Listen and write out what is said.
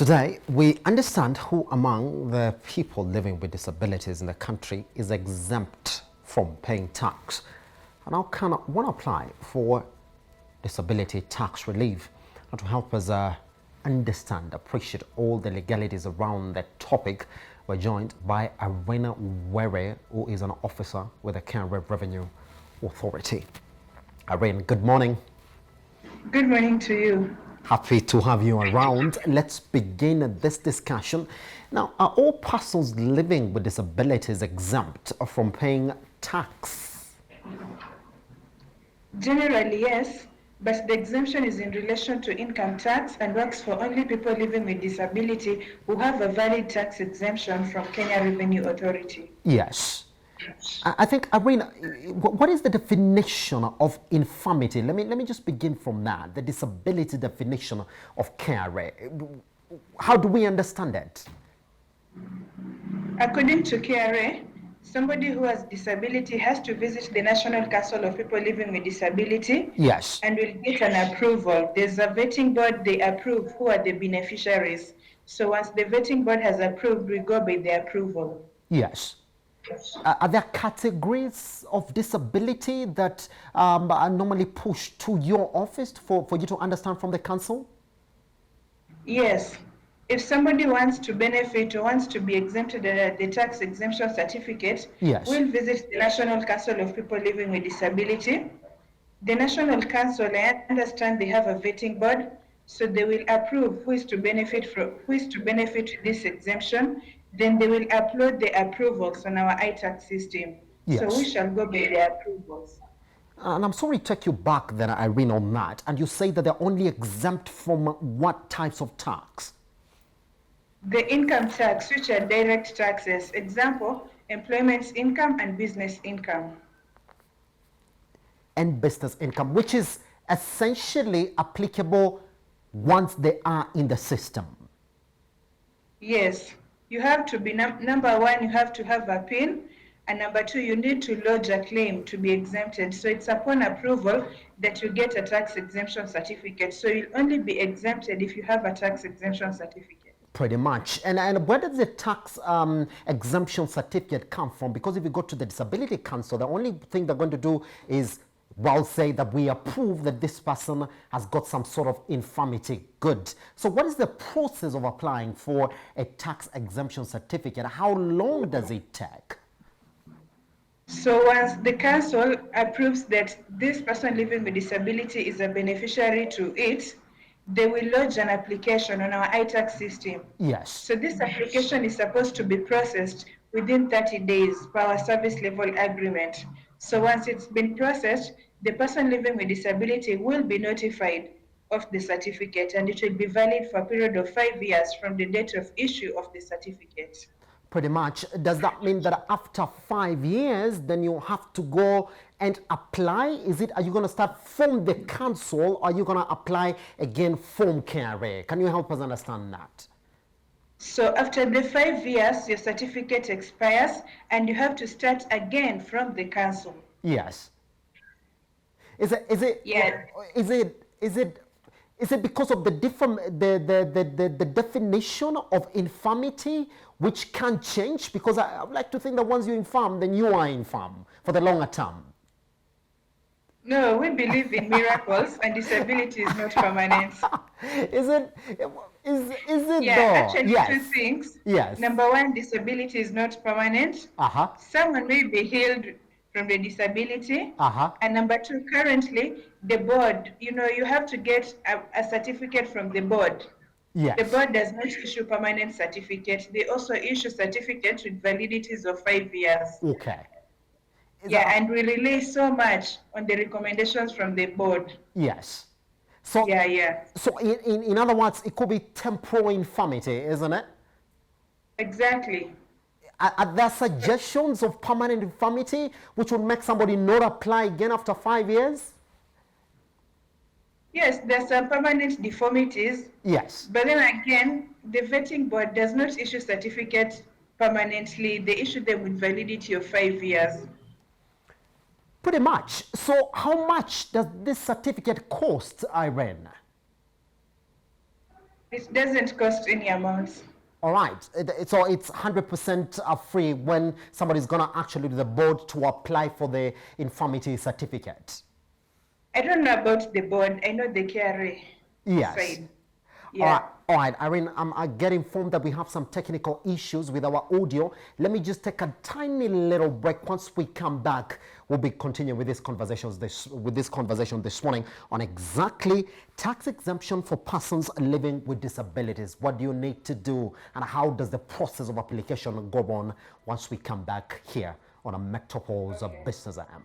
Today, we understand who among the people living with disabilities in the country is exempt from paying tax and how can one apply for disability tax relief. And to help us understand, appreciate all the legalities around that topic, we're joined by Arena Were, who is an officer with the Canada Revenue Authority. Arena, good morning. Good morning to you. Happy to have you around. Let's begin this discussion. Now, are all persons living with disabilities exempt from paying tax? Generally, yes, but the exemption is in relation to income tax and works for only people living with disability who have a valid tax exemption from Kenya Revenue Authority. Yes. I think, Arena, what is the definition of infirmity? Let me just begin from that. The disability definition of KRA. How do we understand it? According to KRA, somebody who has disability has to visit the National Council of People Living with Disability. Yes. And will get an approval. There's a vetting board, they approve who are the beneficiaries. So once the vetting board has approved, we go by the approval. Yes. Are there categories of disability that are normally pushed to your office for you to understand from the council? Yes. If somebody wants to benefit or wants to be exempted the tax exemption certificate, yes, we'll visit the National Council of People Living with Disability. The National Council, I understand they have a vetting board, so they will approve who is to benefit this exemption. Then they will upload the approvals on our iTax system. Yes. So we shall go by the approvals. And I'm sorry to take you back then, Irene, on that. And you say that they're only exempt from what types of tax? The income tax, which are direct taxes. Example, employment income and business income. And business income, which is essentially applicable once they are in the system. Yes. You have to be, number one, you have to have a PIN, and number two, you need to lodge a claim to be exempted. So it's upon approval that you get a tax exemption certificate. So you'll only be exempted if you have a tax exemption certificate. Pretty much. And where does the tax exemption certificate come from? Because if you go to the Disability Council, the only thing they're going to do is say that we approve that this person has got some sort of infirmity. Good. So what is the process of applying for a tax exemption certificate? How long does it take? So once the council approves that this person living with disability is a beneficiary to it, they will lodge an application on our iTax system. Yes. So this application is supposed to be processed within 30 days per our service level agreement. So once it's been processed, the person living with disability will be notified of the certificate, and it will be valid for a period of 5 years from the date of issue of the certificate. Pretty much. Does that mean that after 5 years, then you have to go and apply? Are you going to start from the council, or are you going to apply again from KRA? Can you help us understand that? So after the 5 years, your certificate expires and you have to start again from the council. Yes. Is it because of the different the definition of infirmity which can change? Because I would like to think that once you're infirm, then you are infirm for the longer term. No, we believe in miracles, and disability is not permanent. Is it? Yeah, though? actually, yes. Two things. Yes. Number one, disability is not permanent. Someone may be healed from the disability. And number two, currently, the board, you have to get a certificate from the board. Yes. The board does not issue permanent certificates. They also issue certificates with validities of 5 years. Okay. And we rely so much on the recommendations from the board. Yes. So, So in other words, it could be temporal infirmity, isn't it? Exactly. Are there suggestions of permanent infirmity which would make somebody not apply again after 5 years? Yes, there's some permanent deformities. Yes. But then again, the vetting board does not issue certificates permanently. They issue them with validity of 5 years. Pretty much. So how much does this certificate cost, Irene? It doesn't cost any amount. All right, so it's 100% free when somebody's gonna actually do the board to apply for the infirmity certificate. I don't know about the board. I know the KRA Yes. side. All Yeah. right, Irene, I get informed that we have some technical issues with our audio. Let me just take a tiny little break. Once we come back, we'll be continuing with this conversation this morning on exactly tax exemption for persons living with disabilities. What do you need to do, and how does the process of application go on once we come back here on a Metropolis of Business AM?